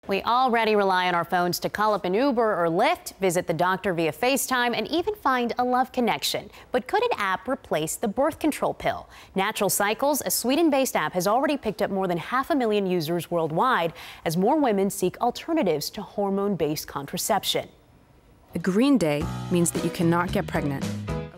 We already rely on our phones to call up an Uber or Lyft, visit the doctor via FaceTime, and even find a love connection. But could an app replace the birth control pill? Natural Cycles, a Sweden-based app, has already picked up more than 500,000 users worldwide as more women seek alternatives to hormone-based contraception. A green day means that you cannot get pregnant.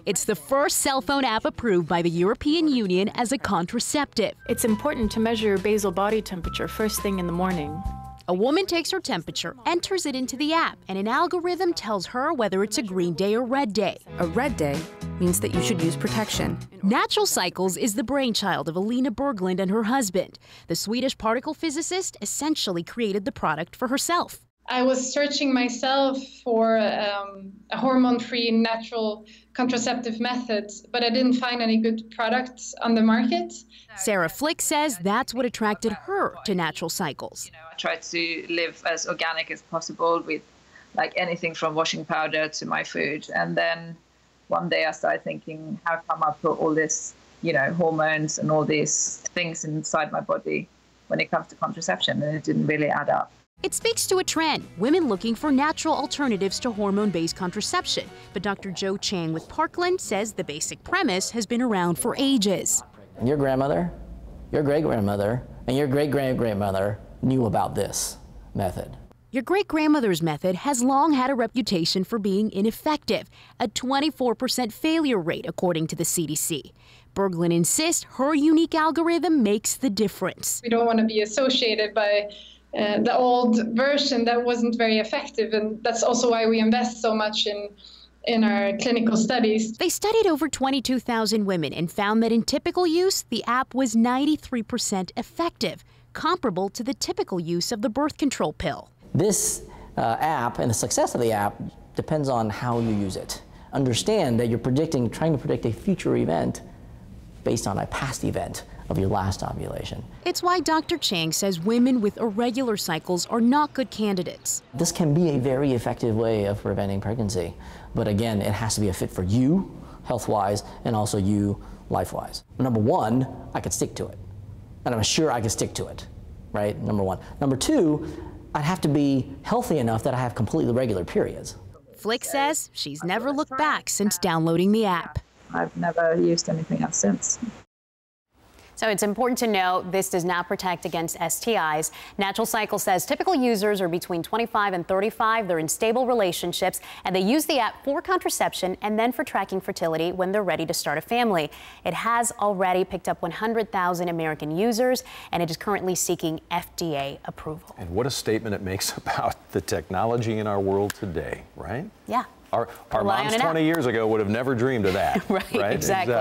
It's the first cell phone app approved by the European Union as a contraceptive. It's important to measure your basal body temperature first thing in the morning. A woman takes her temperature, enters it into the app, and an algorithm tells her whether it's a green day or red day. A red day means that you should use protection. Natural Cycles is the brainchild of Alina Berglund and her husband. The Swedish particle physicist essentially created the product for herself. I was searching myself for a hormone-free natural contraceptive method, but I didn't find any good products on the market. Sarah Flick says that's what attracted her to Natural Cycles. I try to live as organic as possible with like anything from washing powder to my food. And then one day I started thinking, how come I put all this, hormones and all these things inside my body when it comes to contraception, and it didn't really add up. It speaks to a trend, women looking for natural alternatives to hormone-based contraception. But Dr. Joe Chang with Parkland says the basic premise has been around for ages. Your grandmother, your great-grandmother, and your great-great-grandmother knew about this method. Your great-grandmother's method has long had a reputation for being ineffective, a 24% failure rate according to the CDC. Berglund insists her unique algorithm makes the difference. We don't want to be associated by the old version that wasn't very effective, and that's also why we invest so much in our clinical studies. They studied over 22,000 women and found that in typical use, the app was 93% effective, comparable to the typical use of the birth control pill. This app and the success of the app depends on how you use it. Understand that you're trying to predict a future event based on a past event of your last ovulation. It's why Dr. Chang says women with irregular cycles are not good candidates. This can be a very effective way of preventing pregnancy, but again, it has to be a fit for you, health-wise, and also you, life-wise. Number one, I could stick to it, and I'm sure I could stick to it, right? Number one. Number two, I'd have to be healthy enough that I have completely regular periods. Flick says she's never looked back since downloading the app. I've never used anything else since. So it's important to note this does not protect against STIs. Natural Cycle says typical users are between 25 and 35. They're in stable relationships, and they use the app for contraception and then for tracking fertility when they're ready to start a family. It has already picked up 100,000 American users, and it is currently seeking FDA approval. And what a statement it makes about the technology in our world today, right? Yeah. Our moms 20 years ago would have never dreamed of that. Right, exactly.